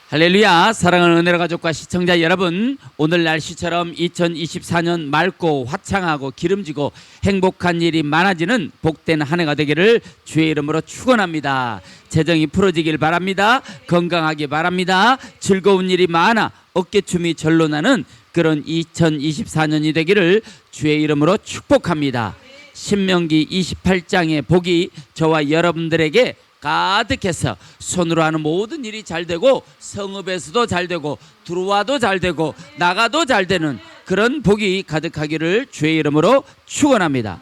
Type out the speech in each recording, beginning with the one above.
할렐루야. 사랑하는 은혜로 가족과 시청자 여러분, 오늘 날씨처럼 2024년 맑고 화창하고 기름지고 행복한 일이 많아지는 복된 한 해가 되기를 주의 이름으로 축원합니다. 재정이 풀어지길 바랍니다. 건강하기 바랍니다. 즐거운 일이 많아 어깨춤이 절로 나는 그런 2024년이 되기를 주의 이름으로 축복합니다. 신명기 28장의 복이 저와 여러분들에게 가득해서 손으로 하는 모든 일이 잘 되고 성읍에서도 잘 되고 들어와도 잘 되고 나가도 잘 되는 그런 복이 가득하기를 주의 이름으로 축원합니다.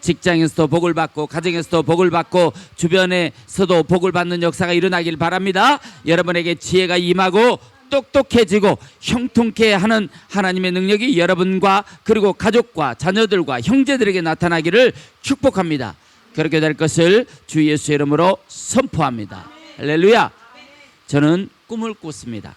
직장에서도 복을 받고 가정에서도 복을 받고 주변에서도 복을 받는 역사가 일어나길 바랍니다. 여러분에게 지혜가 임하고 똑똑해지고 형통케 하는 하나님의 능력이 여러분과 그리고 가족과 자녀들과 형제들에게 나타나기를 축복합니다. 그렇게 될 것을 주 예수 이름으로 선포합니다. 할렐루야. 저는 꿈을 꿨습니다.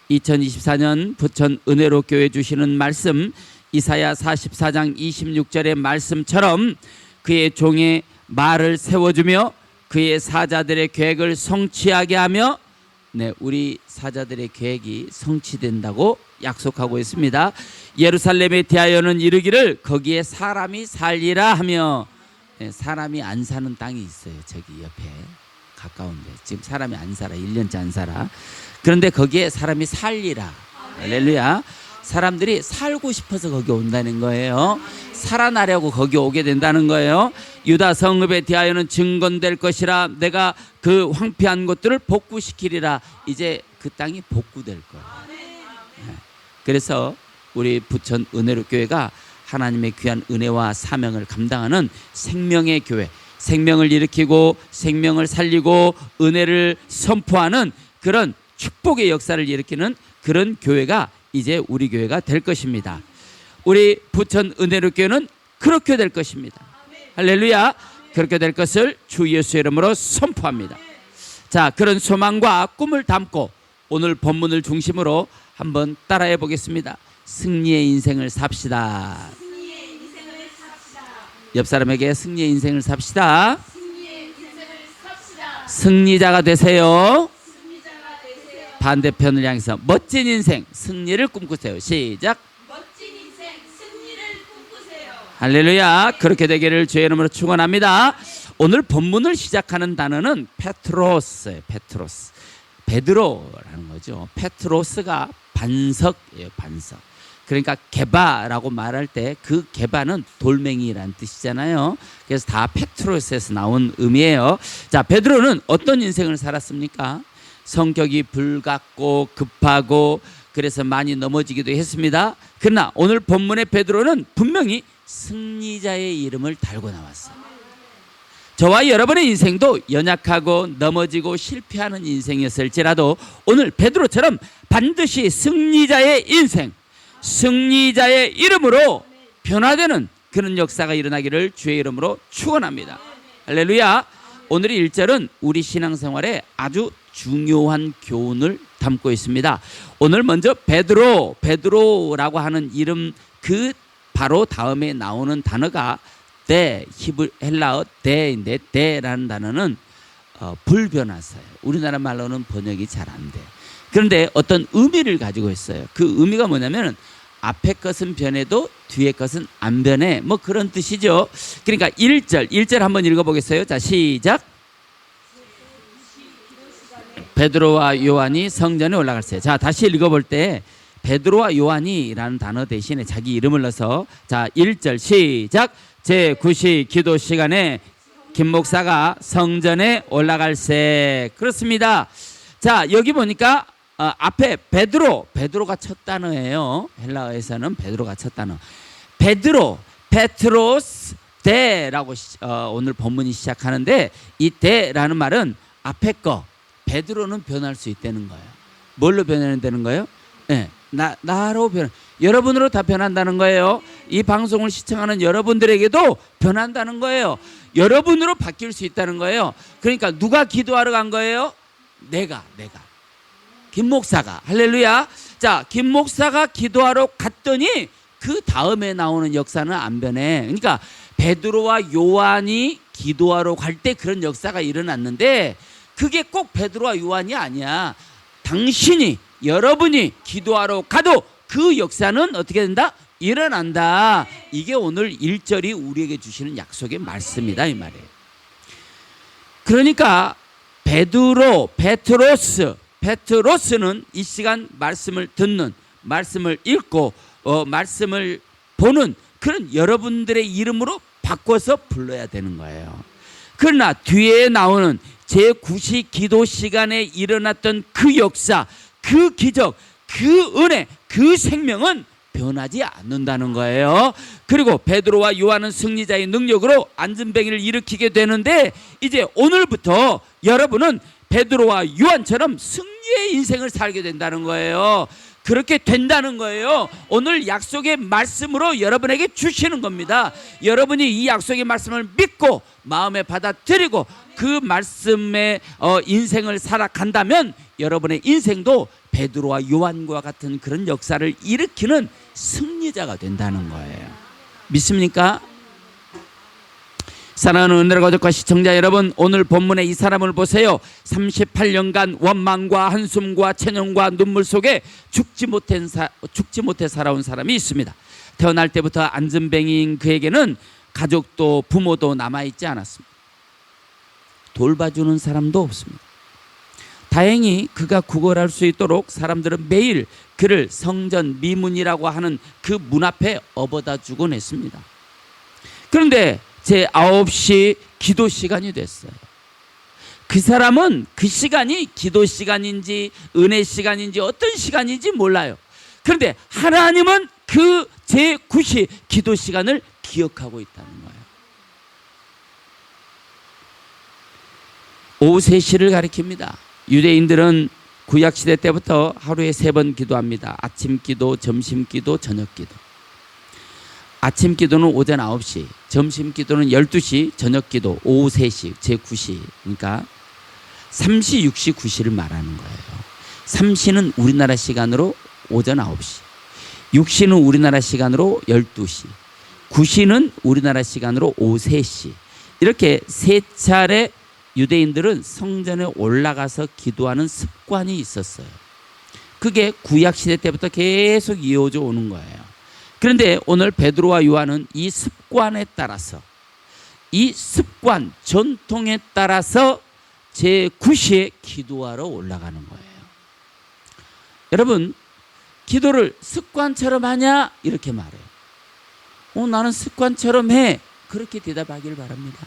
2024년 부천 은혜로 교회 주시는 말씀 이사야 44장 26절의 말씀처럼 그의 종의 말을 세워주며 그의 사자들의 계획을 성취하게 하며 우리 사자들의 계획이 성취된다고 약속하고 있습니다. 예루살렘에 대하여는 이르기를 거기에 사람이 살리라 하며, 사람이 안 사는 땅이 있어요. 저기 옆에 가까운데 지금 사람이 안 살아. 1년째 안 살아. 그런데 거기에 사람이 살리라. 할렐루야. 사람들이 살고 싶어서 거기 온다는 거예요. 살아나려고 거기 오게 된다는 거예요. 유다 성읍에 대하여는 증건될 것이라 내가 그 황폐한 것들을 복구시키리라. 이제 그 땅이 복구될 거예요. 그래서 우리 부천 은혜로 교회가 하나님의 귀한 은혜와 사명을 감당하는 생명의 교회, 생명을 일으키고 생명을 살리고 은혜를 선포하는 그런 축복의 역사를 일으키는 그런 교회가 이제 우리 교회가 될 것입니다. 우리 부천 은혜로 교회는 그렇게 될 것입니다. 할렐루야. 그렇게 될 것을 주 예수 이름으로 선포합니다. 자, 그런 소망과 꿈을 담고 오늘 본문을 중심으로 한번 따라해 보겠습니다. 승리의 인생을 삽시다. 옆 사람에게 승리의 인생을 삽시다. 승리자가 되세요. 반대편을 향해서 멋진 인생 승리를 꿈꾸세요. 시작. 멋진 인생 승리를 꿈꾸세요. 할렐루야. 그렇게 되기를 주의 이름으로 축원합니다. 오늘 본문을 시작하는 단어는 페트로스예요. 페트로스. 베드로라는 거죠. 페트로스가 반석이에요. 반석. 그러니까 게바라고 말할 때 그 게바는 돌멩이라는 뜻이잖아요. 그래서 다 페트로스에서 나온 의미예요. 자, 베드로는 어떤 인생을 살았습니까? 성격이 불같고 급하고 그래서 많이 넘어지기도 했습니다. 그러나 오늘 본문의 베드로는 분명히 승리자의 이름을 달고 나왔어요. 저와 여러분의 인생도 연약하고 넘어지고 실패하는 인생이었을지라도 오늘 베드로처럼 반드시 승리자의 인생, 승리자의 이름으로 변화되는 그런 역사가 일어나기를 주의 이름으로 축원합니다. 할렐루야. 오늘의 1절은 우리 신앙생활에 아주 중요한 교훈을 담고 있습니다. 오늘 먼저 베드로라고 하는 이름 그 바로 다음에 나오는 단어가 헬라어 데인데 데라는 단어는 불변화사예요. 우리나라 말로는 번역이 잘 안 돼. 그런데 어떤 의미를 가지고 있어요. 그 의미가 뭐냐면 앞에 것은 변해도 뒤에 것은 안 변해. 뭐 그런 뜻이죠. 그러니까 1절 한번 읽어보겠어요. 자, 시작. 베드로와 요한이 성전에 올라갔어요. 자, 다시 읽어볼 때 베드로와 요한이라는 단어 대신에 자기 이름을 넣어서 자, 1절 시작. 제9시 기도 시간에 김 목사가 성전에 올라갈세. 그렇습니다. 자, 여기 보니까 앞에 베드로가 첫 단어예요. 헬라어에서는 베드로가 첫 단어. 페트로스 데라고 오늘 본문이 시작하는데 이 데라는 말은 앞에 거 베드로는 변할 수 있다는 거예요. 뭘로 변하는 거예요? 네, 나로 여러분으로 다 변한다는 거예요. 이 방송을 시청하는 여러분들에게도 변한다는 거예요. 여러분으로 바뀔 수 있다는 거예요. 그러니까 누가 기도하러 간 거예요? 내가 김 목사가. 할렐루야. 자, 김 목사가 기도하러 갔더니 그 다음에 나오는 역사는 안 변해. 그러니까 베드로와 요한이 기도하러 갈 때 그런 역사가 일어났는데 그게 꼭 베드로와 요한이 아니야. 당신이 여러분이 기도하러 가도 그 역사는 어떻게 된다? 일어난다. 이게 오늘 1절이 우리에게 주시는 약속의 말씀이다 이 말이에요. 그러니까 베트로스는 이 시간 말씀을 듣는, 말씀을 읽고 말씀을 보는 그런 여러분들의 이름으로 바꿔서 불러야 되는 거예요. 그러나 뒤에 나오는 제9시 기도 시간에 일어났던 그 역사, 그 기적, 그 은혜, 그 생명은 변하지 않는다는 거예요. 그리고 베드로와 요한은 승리자의 능력으로 안전뱅이를 일으키게 되는데 이제 오늘부터 여러분은 베드로와 요한처럼 승리의 인생을 살게 된다는 거예요. 그렇게 된다는 거예요. 오늘 약속의 말씀으로 여러분에게 주시는 겁니다. 여러분이 이 약속의 말씀을 믿고 마음에 받아들이고 그 말씀의 인생을 살아간다면 여러분의 인생도 베드로와 요한과 같은 그런 역사를 일으키는 승리자가 된다는 거예요. 믿습니까? 사랑하는 은혜로 가족과 시청자 여러분, 오늘 본문의 이 사람을 보세요. 38년간 원망과 한숨과 체념과 눈물 속에 죽지 못해 살아온 사람이 있습니다. 태어날 때부터 안전뱅이인 그에게는 가족도 부모도 남아있지 않았습니다. 돌봐주는 사람도 없습니다. 다행히 그가 구걸할 수 있도록 사람들은 매일 그를 성전 미문이라고 하는 그 문 앞에 업어다 주곤 했습니다. 그런데 제9시 기도 시간이 됐어요. 그 사람은 그 시간이 기도 시간인지 은혜 시간인지 어떤 시간인지 몰라요. 그런데 하나님은 그 제9시 기도 시간을 기억하고 있다는 거예요. 오후 3시를 가리킵니다. 유대인들은 구약시대 때부터 하루에 3번 기도합니다. 아침 기도, 점심 기도, 저녁 기도. 아침 기도는 오전 9시, 점심 기도는 12시, 저녁 기도 오후 3시, 제9시. 그러니까 3시, 6시, 9시를 말하는 거예요. 3시는 우리나라 시간으로 오전 9시, 6시는 우리나라 시간으로 12시, 9시는 우리나라 시간으로 오후 3시. 이렇게 3차례 유대인들은 성전에 올라가서 기도하는 습관이 있었어요. 그게 구약시대 때부터 계속 이어져 오는 거예요. 그런데 오늘 베드로와 요한은 이 습관에 따라서, 이 습관, 전통에 따라서 제9시에 기도하러 올라가는 거예요. 여러분, 기도를 습관처럼 하냐? 이렇게 말해요. 나는 습관처럼 해. 그렇게 대답하기를 바랍니다.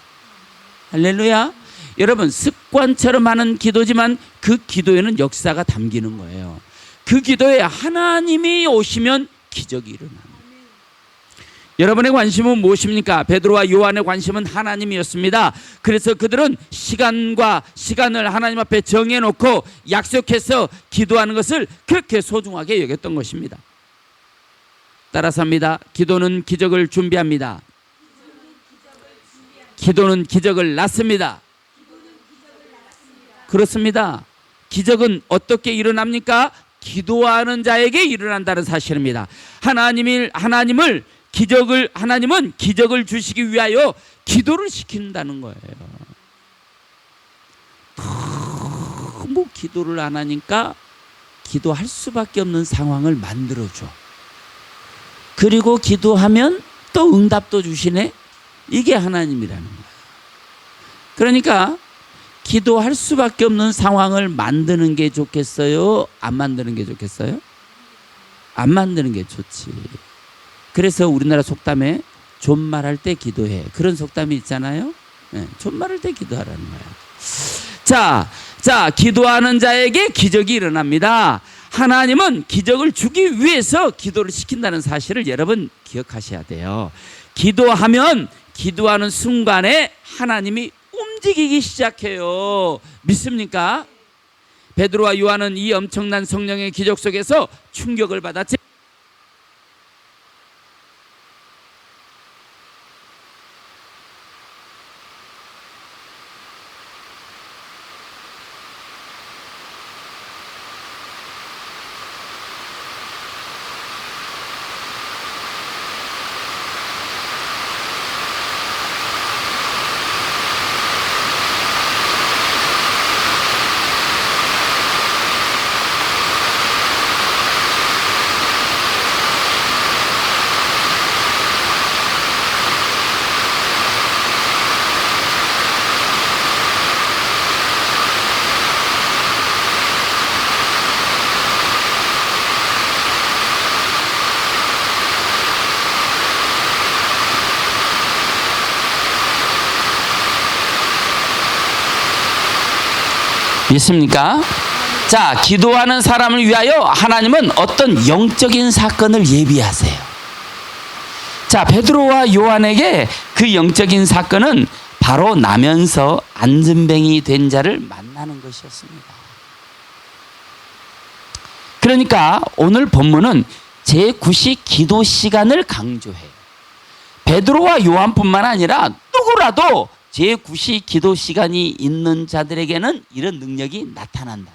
할렐루야. 여러분, 습관처럼 하는 기도지만 그 기도에는 역사가 담기는 거예요. 그 기도에 하나님이 오시면 기적이 일어납니다. 여러분의 관심은 무엇입니까? 베드로와 요한의 관심은 하나님이었습니다. 그래서 그들은 시간을 하나님 앞에 정해놓고 약속해서 기도하는 것을 그렇게 소중하게 여겼던 것입니다. 따라서 합니다. 기도는 기적을 준비합니다. 기도는 기적을 낳습니다. 그렇습니다. 기적은 어떻게 일어납니까? 기도하는 자에게 일어난다는 사실입니다. 하나님은 기적을 주시기 위하여 기도를 시킨다는 거예요. 너무 기도를 안 하니까 기도할 수밖에 없는 상황을 만들어줘. 그리고 기도하면 또 응답도 주시네. 이게 하나님이라는 거예요. 그러니까 기도할 수밖에 없는 상황을 만드는 게 좋겠어요? 안 만드는 게 좋겠어요? 안 만드는 게 좋지. 그래서 우리나라 속담에 존말할 때 기도해. 그런 속담이 있잖아요. 네, 존말할 때 기도하라는 거예요. 자, 기도하는 자에게 기적이 일어납니다. 하나님은 기적을 주기 위해서 기도를 시킨다는 사실을 여러분 기억하셔야 돼요. 기도하면 기도하는 순간에 하나님이 움직이기 시작해요. 믿습니까? 베드로와 요한은 이 엄청난 성령의 기적 속에서 충격을 받았지. 믿습니까? 자, 기도하는 사람을 위하여 하나님은 어떤 영적인 사건을 예비하세요. 자, 베드로와 요한에게 그 영적인 사건은 바로 나면서 안전뱅이 된 자를 만나는 것이었습니다. 그러니까 오늘 본문은 제9시 기도 시간을 강조해요. 베드로와 요한뿐만 아니라 누구라도 제9시 기도 시간이 있는 자들에게는 이런 능력이 나타난다.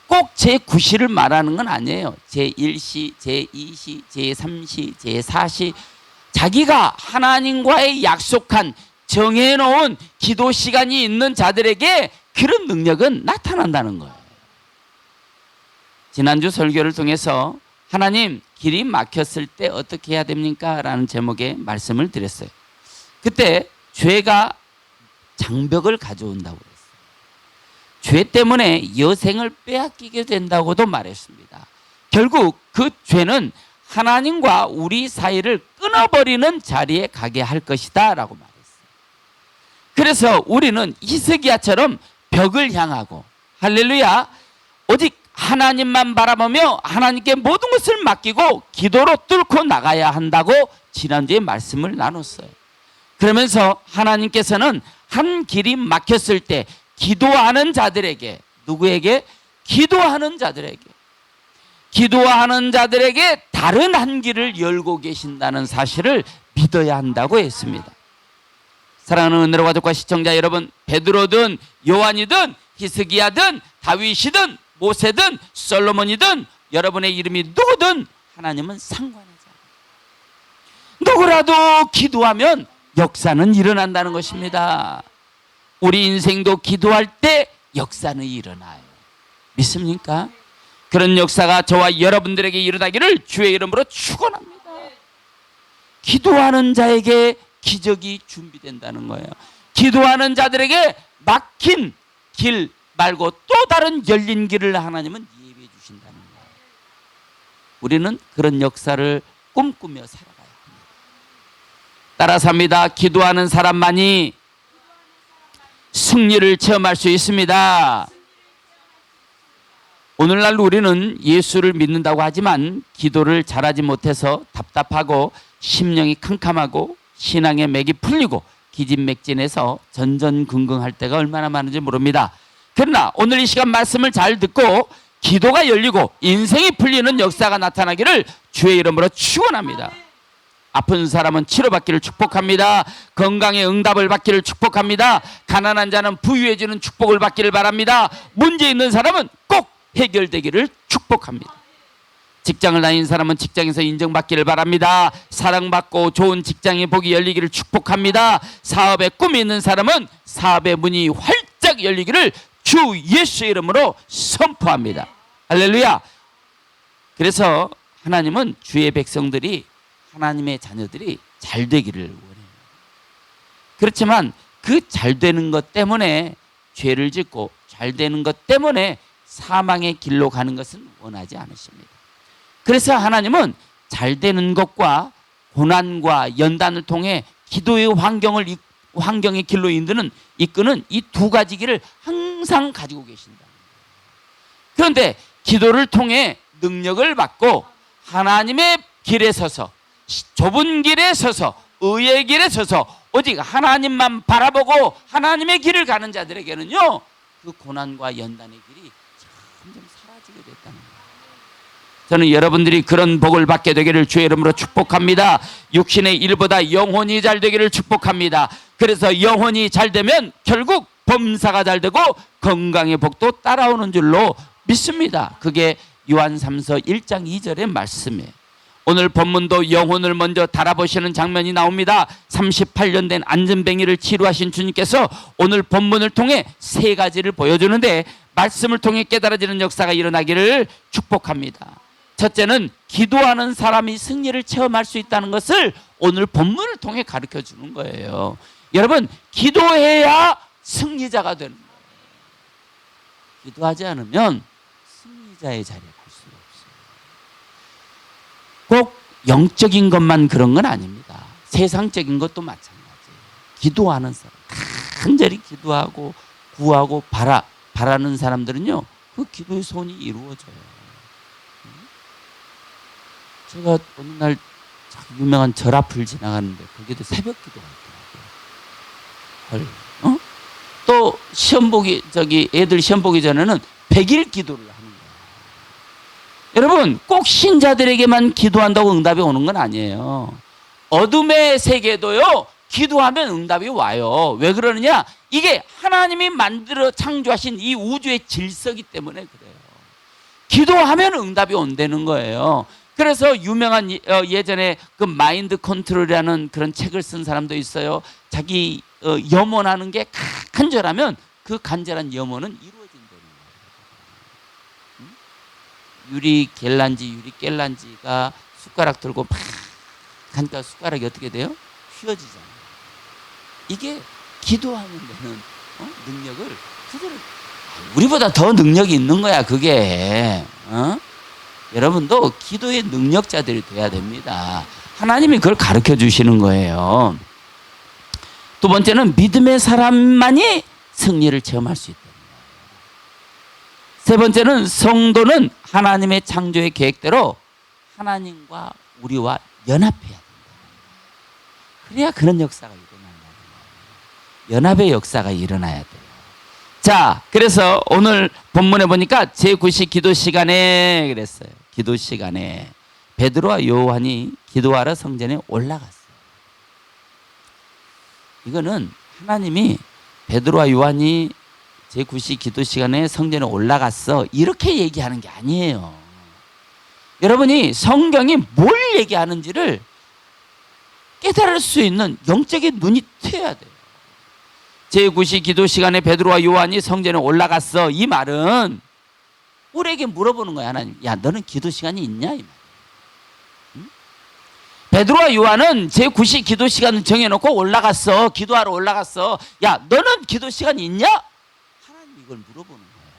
꼭 제9시를 말하는 건 아니에요. 제1시, 제2시, 제3시, 제4시 자기가 하나님과의 약속한 정해놓은 기도 시간이 있는 자들에게 그런 능력은 나타난다는 거예요. 지난주 설교를 통해서 하나님 길이 막혔을 때 어떻게 해야 됩니까? 라는 제목의 말씀을 드렸어요. 그때 죄가 장벽을 가져온다고 했어요. 죄 때문에 여생을 빼앗기게 된다고도 말했습니다. 결국 그 죄는 하나님과 우리 사이를 끊어버리는 자리에 가게 할 것이다 라고 말했어요. 그래서 우리는 히스기야처럼 벽을 향하고 할렐루야 오직 하나님만 바라보며 하나님께 모든 것을 맡기고 기도로 뚫고 나가야 한다고 지난주에 말씀을 나눴어요. 그러면서 하나님께서는 한 길이 막혔을 때 기도하는 자들에게 누구에게? 기도하는 자들에게 다른 한 길을 열고 계신다는 사실을 믿어야 한다고 했습니다. 사랑하는 은혜로 가족과 시청자 여러분, 베드로든 요한이든 히스기야든 다윗이든 모세든 솔로몬이든 여러분의 이름이 누구든 하나님은 상관하지 않아요. 누구라도 기도하면 역사는 일어난다는 것입니다. 우리 인생도 기도할 때 역사는 일어나요. 믿습니까? 그런 역사가 저와 여러분들에게 일어나기를 주의 이름으로 축원합니다. 기도하는 자에게 기적이 준비된다는 거예요. 기도하는 자들에게 막힌 길 말고 또 다른 열린 길을 하나님은 예비해 주신다는 거예요. 우리는 그런 역사를 꿈꾸며 살아가야 합니다. 따라서 합니다. 기도하는 사람만이 승리를 체험할 수 있습니다. 오늘날 우리는 예수를 믿는다고 하지만 기도를 잘하지 못해서 답답하고 심령이 캄캄하고 신앙의 맥이 풀리고 기진맥진해서 전전긍긍할 때가 얼마나 많은지 모릅니다. 그러나 오늘 이 시간 말씀을 잘 듣고 기도가 열리고 인생이 풀리는 역사가 나타나기를 주의 이름으로 축원합니다. 아픈 사람은 치료받기를 축복합니다. 건강의 응답을 받기를 축복합니다. 가난한 자는 부유해지는 축복을 받기를 바랍니다. 문제 있는 사람은 꼭 해결되기를 축복합니다. 직장을 다니는 사람은 직장에서 인정받기를 바랍니다. 사랑받고 좋은 직장의 복이 열리기를 축복합니다. 사업에 꿈이 있는 사람은 사업의 문이 활짝 열리기를 주 예수의 이름으로 선포합니다. 할렐루야. 그래서 하나님은 주의 백성들이 하나님의 자녀들이 잘 되기를 원해요. 그렇지만 그 잘 되는 것 때문에 죄를 짓고 잘 되는 것 때문에 사망의 길로 가는 것은 원하지 않으십니다. 그래서 하나님은 잘 되는 것과 고난과 연단을 통해 기도의 환경의 길로 이끄는 이 두 가지 길을 항상 가지고 계신다. 그런데 기도를 통해 능력을 받고 하나님의 길에 서서 좁은 길에 서서 의의 길에 서서 오직 하나님만 바라보고 하나님의 길을 가는 자들에게는요 그 고난과 연단의 길이 점점 사라지게 됐다는 거예요. 저는 여러분들이 그런 복을 받게 되기를 주의 이름으로 축복합니다. 육신의 일보다 영혼이 잘 되기를 축복합니다. 그래서 영혼이 잘 되면 결국 범사가 잘 되고 건강의 복도 따라오는 줄로 믿습니다. 그게 요한 3서 1장 2절의 말씀이에요. 오늘 본문도 영혼을 먼저 달아보시는 장면이 나옵니다. 38년 된 안전뱅이를 치료하신 주님께서 오늘 본문을 통해 세 가지를 보여주는데 말씀을 통해 깨달아지는 역사가 일어나기를 축복합니다. 첫째는 기도하는 사람이 승리를 체험할 수 있다는 것을 오늘 본문을 통해 가르쳐 주는 거예요. 여러분, 기도해야 승리자가 되는 거예요. 기도하지 않으면 승리자의 자리에 갈 수가 없어요. 꼭 영적인 것만 그런 건 아닙니다. 세상적인 것도 마찬가지예요. 기도하는 사람, 간절히 기도하고 구하고 바라는 사람들은요, 그 기도의 소원이 이루어져요. 제가 어느 날 유명한 절 앞을 지나가는데 거기도 새벽 기도가 있더라고요. 헐, 또 시험 보기 애들 시험 보기 전에는 100일 기도를 하는 거예요. 여러분, 꼭 신자들에게만 기도한다고 응답이 오는 건 아니에요. 어둠의 세계도요, 기도하면 응답이 와요. 왜 그러느냐? 이게 하나님이 만들어 창조하신 이 우주의 질서이기 때문에 그래요. 기도하면 응답이 온다는 거예요. 그래서 유명한 예전에 그 마인드 컨트롤이라는 그런 책을 쓴 사람도 있어요. 자기 염원하는 게 간절하면 그 간절한 염원은 이루어진다는 거예요. 유리 깰란지가 숟가락 들고 막 하니까 숟가락이 어떻게 돼요? 휘어지잖아요. 이게 기도하면 되는 능력을 그들은 우리보다 더 능력이 있는 거야. 그게 여러분도 기도의 능력자들이 돼야 됩니다. 하나님이 그걸 가르쳐 주시는 거예요. 두 번째는 믿음의 사람만이 승리를 체험할 수 있다. 세 번째는 성도는 하나님의 창조의 계획대로 하나님과 우리와 연합해야 된다. 그래야 그런 역사가 일어난다. 연합의 역사가 일어나야 돼요. 자, 그래서 오늘 본문에 보니까 제9시 기도 시간에 그랬어요. 기도 시간에 베드로와 요한이 기도하러 성전에 올라갔어요. 이거는 하나님이 베드로와 요한이 제9시 기도 시간에 성전에 올라갔어 이렇게 얘기하는 게 아니에요. 여러분이 성경이 뭘 얘기하는지를 깨달을 수 있는 영적인 눈이 트여야 돼요. 제9시 기도 시간에 베드로와 요한이 성전에 올라갔어. 이 말은 우리에게 물어보는 거야. 하나님, 야, 너는 기도 시간이 있냐? 이 말. 응? 베드로와 요한은 제9시 기도 시간을 정해놓고 올라갔어. 기도하러 올라갔어. 야, 너는 기도 시간이 있냐? 하나님 이걸 물어보는 거예요.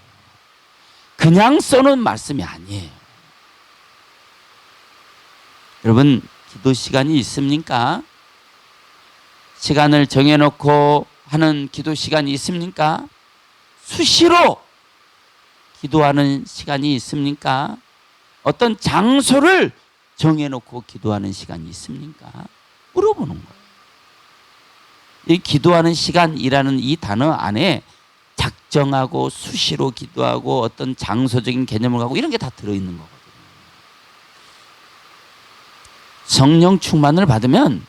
그냥 써놓은 말씀이 아니에요. 여러분, 기도 시간이 있습니까? 시간을 정해놓고 하는 기도 시간이 있습니까? 수시로 기도하는 시간이 있습니까? 어떤 장소를 정해놓고 기도하는 시간이 있습니까? 물어보는 거예요. 이 기도하는 시간이라는 이 단어 안에 작정하고 수시로 기도하고 어떤 장소적인 개념을 갖고 이런 게 다 들어있는 거거든요. 성령 충만을 받으면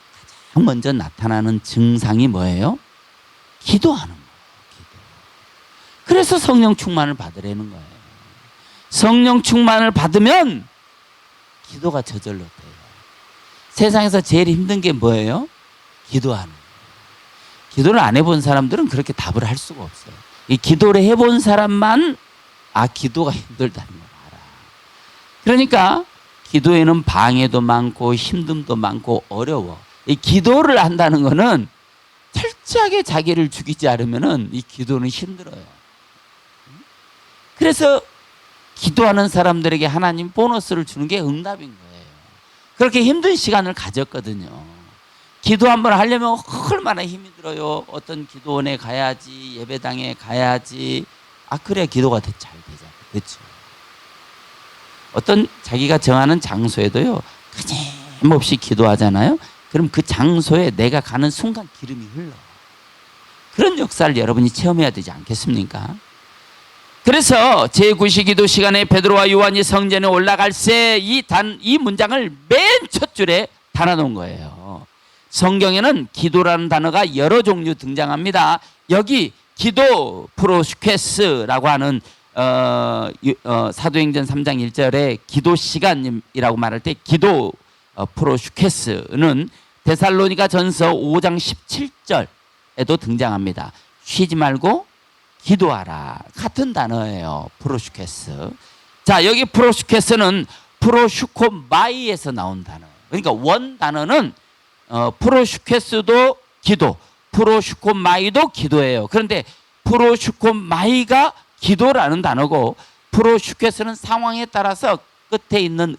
가장 먼저 나타나는 증상이 뭐예요? 기도하는 거예요. 기도. 그래서 성령 충만을 받으라는 거예요. 성령 충만을 받으면 기도가 저절로 돼요. 세상에서 제일 힘든 게 뭐예요? 기도하는 거예요. 기도를 안 해본 사람들은 그렇게 답을 할 수가 없어요. 이 기도를 해본 사람만 기도가 힘들다는 걸 알아. 그러니까 기도에는 방해도 많고 힘듦도 많고 어려워. 이 기도를 한다는 거는 철저하게 자기를 죽이지 않으면은 이 기도는 힘들어요. 그래서 기도하는 사람들에게 하나님 보너스를 주는 게 응답인 거예요. 그렇게 힘든 시간을 가졌거든요. 기도 한번 하려면 얼마나 힘이 들어요. 어떤 기도원에 가야지, 예배당에 가야지. 그래야 기도가 잘 되잖아요. 그렇죠? 어떤 자기가 정하는 장소에도요, 끊임없이 기도하잖아요. 그럼 그 장소에 내가 가는 순간 기름이 흘러. 그런 역사를 여러분이 체험해야 되지 않겠습니까? 그래서 제9시 기도 시간에 베드로와 요한이 성전에 올라갈 새 이 문장을 맨 첫 줄에 달아놓은 거예요. 성경에는 기도라는 단어가 여러 종류 등장합니다. 여기 기도 프로슈케스라고 하는 사도행전 3장 1절에 기도 시간이라고 말할 때 기도 프로슈케스는 데살로니가 전서 5장 17절에도 등장합니다. 쉬지 말고 기도하라. 같은 단어예요. 프로슈케스. 자, 여기 프로슈케스는 프로슈코마이에서 나온 단어예요. 그러니까 원 단어는 프로슈케스도 기도, 프로슈코마이도 기도예요. 그런데 프로슈코마이가 기도라는 단어고 프로슈케스는 상황에 따라서 끝에 있는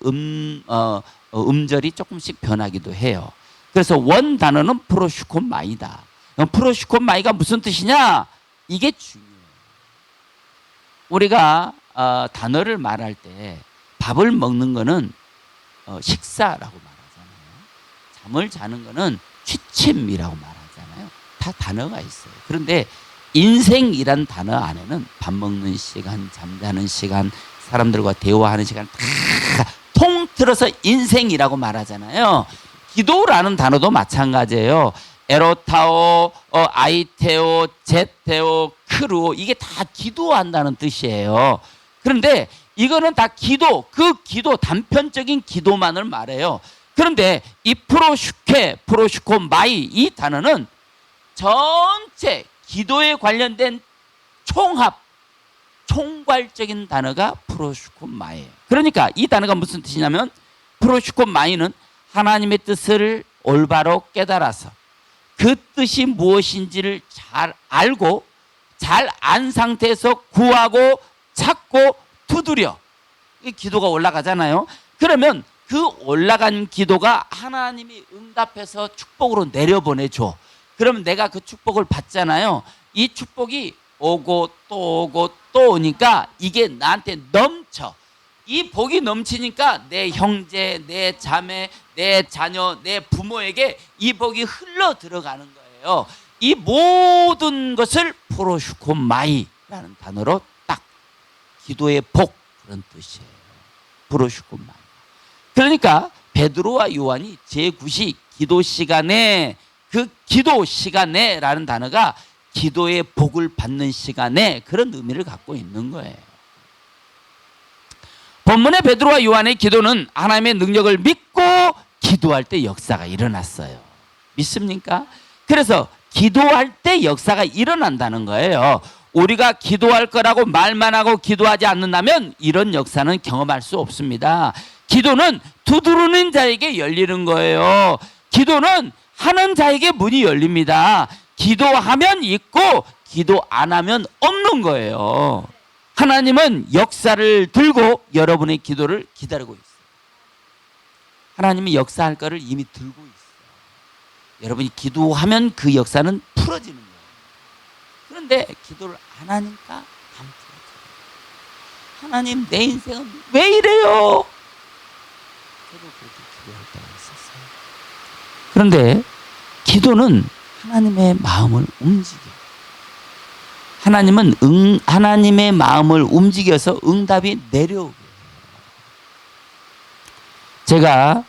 음절이 조금씩 변하기도 해요. 그래서 원 단어는 프로슈코마이다. 프로슈코마이가 무슨 뜻이냐? 이게 중요해요. 우리가 단어를 말할 때 밥을 먹는 거는 식사라고 말하잖아요. 잠을 자는 거는 취침이라고 말하잖아요. 다 단어가 있어요. 그런데 인생이란 단어 안에는 밥 먹는 시간, 잠자는 시간, 사람들과 대화하는 시간 다 통틀어서 인생이라고 말하잖아요. 기도라는 단어도 마찬가지예요. 에로타오, 아이테오, 제테오, 크루 이게 다 기도한다는 뜻이에요. 그런데 이거는 다 기도, 그 기도 단편적인 기도만을 말해요. 그런데 이 프로슈케, 프로슈코 마이 이 단어는 전체 기도에 관련된 총합, 총괄적인 단어가 프로슈코 마이예요. 그러니까 이 단어가 무슨 뜻이냐면 프로슈코 마이는 하나님의 뜻을 올바로 깨달아서 그 뜻이 무엇인지를 잘 알고 잘 안 상태에서 구하고 찾고 두드려 이 기도가 올라가잖아요. 그러면 그 올라간 기도가 하나님이 응답해서 축복으로 내려보내줘. 그러면 내가 그 축복을 받잖아요. 이 축복이 오고 또 오고 또 오니까 이게 나한테 넘쳐. 이 복이 넘치니까 내 형제, 내 자매, 내 자녀, 내 부모에게 이 복이 흘러 들어가는 거예요. 이 모든 것을 프로슈코마이라는 단어로 딱 기도의 복 그런 뜻이에요. 프로슈코마이. 그러니까 베드로와 요한이 제9시 기도 시간에 그 기도 시간에라는 단어가 기도의 복을 받는 시간에 그런 의미를 갖고 있는 거예요. 본문의 베드로와 요한의 기도는 하나님의 능력을 믿고 기도할 때 역사가 일어났어요. 믿습니까? 그래서 기도할 때 역사가 일어난다는 거예요. 우리가 기도할 거라고 말만 하고 기도하지 않는다면 이런 역사는 경험할 수 없습니다. 기도는 두드리는 자에게 열리는 거예요. 기도는 하는 자에게 문이 열립니다. 기도하면 있고 기도 안 하면 없는 거예요. 하나님은 역사를 들고 여러분의 기도를 기다리고 있어요. 하나님이 역사할 거를 이미 들고 있어요. 여러분이 기도하면 그 역사는 풀어지는 거예요. 그런데 기도를 안 하니까 안 풀어져요. 하나님 내 인생은 왜 이래요? 저도 그렇게 기도할 때가 있었어요. 그런데 기도는 하나님의 마음을 움직여요. 하나님은 하나님의 마음을 움직여서 응답이 내려오게 해요. 제가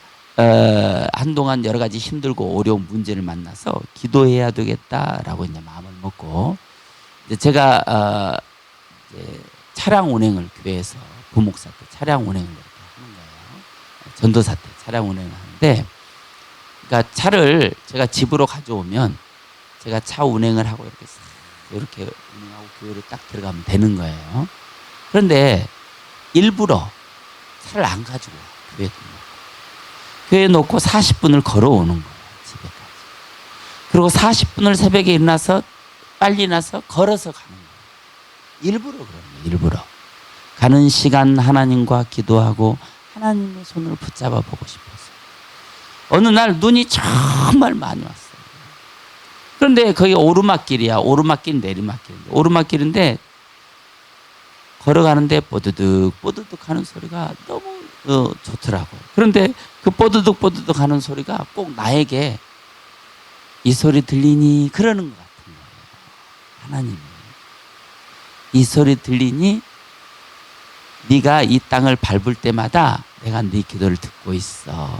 한동안 여러 가지 힘들고 어려운 문제를 만나서 기도해야 되겠다라고 이제 마음을 먹고 이제 제가 이제 차량 운행을 교회에서 부목사 때 차량 운행을 이렇게 하는 거예요. 전도사 때 차량 운행을 하는데 그러니까 차를 제가 집으로 가져오면 제가 차 운행을 하고 이렇게 운행하고 교회를 딱 들어가면 되는 거예요. 그런데 일부러 차를 안 가지고 교회에 놓고 40분을 걸어오는 거예요. 집에까지. 그리고 40분을 새벽에 일어나서 빨리 일어나서 걸어서 가는 거예요. 일부러 그런 거예요. 일부러. 가는 시간 하나님과 기도하고 하나님의 손을 붙잡아 보고 싶어서. 어느 날 눈이 정말 많이 왔어요. 그런데 거기 오르막길이야. 오르막길 내리막길인데 오르막길인데 걸어가는데 뽀드득 뽀드득 하는 소리가 너무 좋더라고요. 그런데 그 뽀드득 뽀드득 하는 소리가 꼭 나에게 이 소리 들리니 그러는 것 같은 거예요. 하나님이 이 소리 들리니 네가 이 땅을 밟을 때마다 내가 네 기도를 듣고 있어.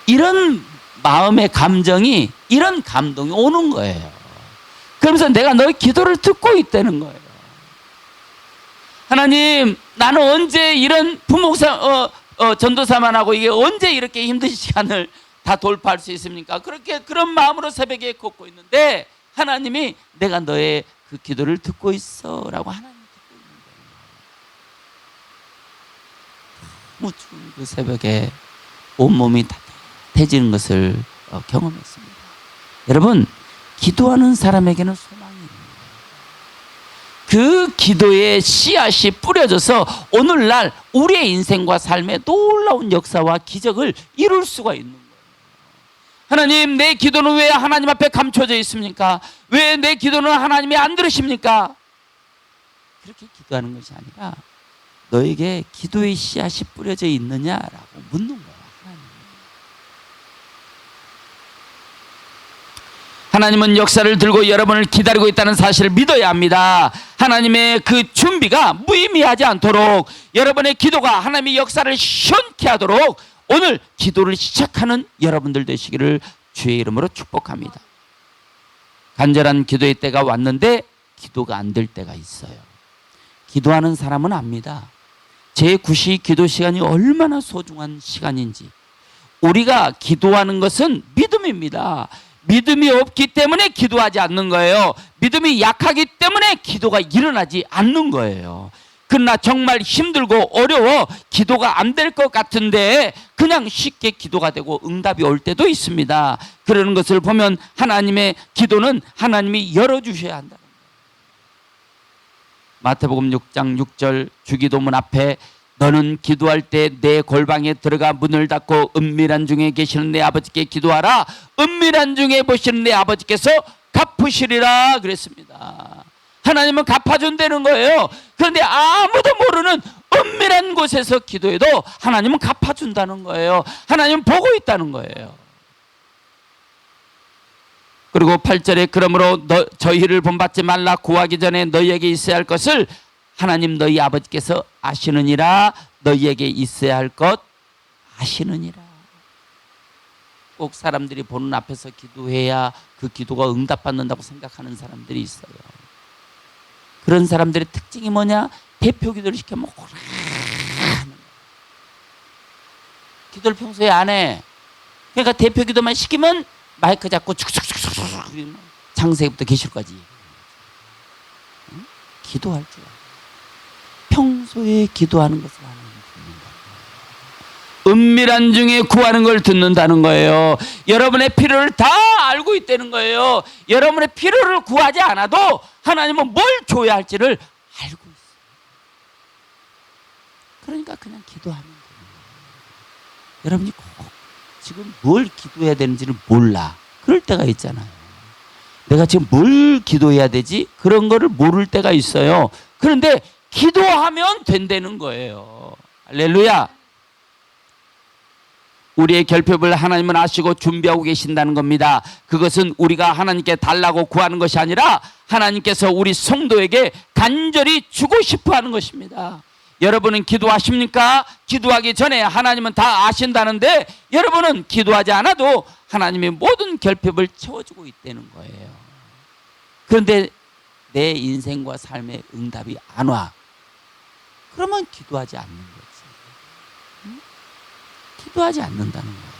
이런 마음의 감정이 이런 감동이 오는 거예요. 그러면서 내가 너의 기도를 듣고 있다는 거예요. 하나님 나는 언제 이런 부목사 전도사만 하고 이게 언제 이렇게 힘든 시간을 다 돌파할 수 있습니까? 그렇게 그런 마음으로 새벽에 걷고 있는데 하나님이 내가 너의 그 기도를 듣고 있어라고 하나님 듣고 있는 거예요. 너무 추운 그 새벽에 온몸이 따뜻해지는 것을 경험했습니다. 여러분 기도하는 사람에게는 소망이 있는 거예요. 그 기도의 씨앗이 뿌려져서 오늘날 우리의 인생과 삶에 놀라운 역사와 기적을 이룰 수가 있는 거예요. 하나님 내 기도는 왜 하나님 앞에 감춰져 있습니까? 왜 내 기도는 하나님이 안 들으십니까? 그렇게 기도하는 것이 아니라 너에게 기도의 씨앗이 뿌려져 있느냐라고 묻는 거야. 하나님은 역사를 들고 여러분을 기다리고 있다는 사실을 믿어야 합니다. 하나님의 그 준비가 무의미하지 않도록 여러분의 기도가 하나님의 역사를 시원케 하도록 오늘 기도를 시작하는 여러분들 되시기를 주의 이름으로 축복합니다. 간절한 기도의 때가 왔는데 기도가 안 될 때가 있어요. 기도하는 사람은 압니다. 제9시 기도 시간이 얼마나 소중한 시간인지. 우리가 기도하는 것은 믿음입니다. 믿음이 없기 때문에 기도하지 않는 거예요. 믿음이 약하기 때문에 기도가 일어나지 않는 거예요. 그러나 정말 힘들고 어려워 기도가 안 될 것 같은데 그냥 쉽게 기도가 되고 응답이 올 때도 있습니다. 그러는 것을 보면 하나님의 기도는 하나님이 열어주셔야 한다는 거예요. 마태복음 6장 6절 주기도문 앞에 너는 기도할 때 내 골방에 들어가 문을 닫고 은밀한 중에 계시는 내 아버지께 기도하라. 은밀한 중에 보시는 내 아버지께서 갚으시리라 그랬습니다. 하나님은 갚아준다는 거예요. 그런데 아무도 모르는 은밀한 곳에서 기도해도 하나님은 갚아준다는 거예요. 하나님은 보고 있다는 거예요. 그리고 8절에 그러므로 저희를 본받지 말라. 구하기 전에 너희에게 있어야 할 것을 하나님 너희 아버지께서 아시느니라. 너희에게 있어야 할 것 아시느니라. 꼭 사람들이 보는 앞에서 기도해야 그 기도가 응답받는다고 생각하는 사람들이 있어요. 그런 사람들의 특징이 뭐냐? 대표 기도를 시키면 오라 하는 거예요. 기도를 평소에 안 해. 그러니까 대표 기도만 시키면 마이크 잡고 축축축축 창세기부터 계시록까지 기도할 줄 알아요. 평소에 기도하는 것을 하나님 듣는다. 은밀한 중에 구하는 걸 듣는다는 거예요. 여러분의 필요를 다 알고 있다는 거예요. 여러분의 필요를 구하지 않아도 하나님은 뭘 줘야 할지를 알고 있어요. 그러니까 그냥 기도하면 돼요. 여러분이 꼭 지금 뭘 기도해야 되는지를 몰라. 그럴 때가 있잖아요. 내가 지금 뭘 기도해야 되지? 그런 거를 모를 때가 있어요. 그런데 기도하면 된다는 거예요. 할렐루야. 우리의 결핍을 하나님은 아시고 준비하고 계신다는 겁니다. 그것은 우리가 하나님께 달라고 구하는 것이 아니라 하나님께서 우리 성도에게 간절히 주고 싶어 하는 것입니다. 여러분은 기도하십니까? 기도하기 전에 하나님은 다 아신다는데 여러분은 기도하지 않아도 하나님의 모든 결핍을 채워주고 있다는 거예요. 그런데 내 인생과 삶의 응답이 안 와. 그러면 기도하지 않는 거지. 응? 기도하지 않는다는 거예요.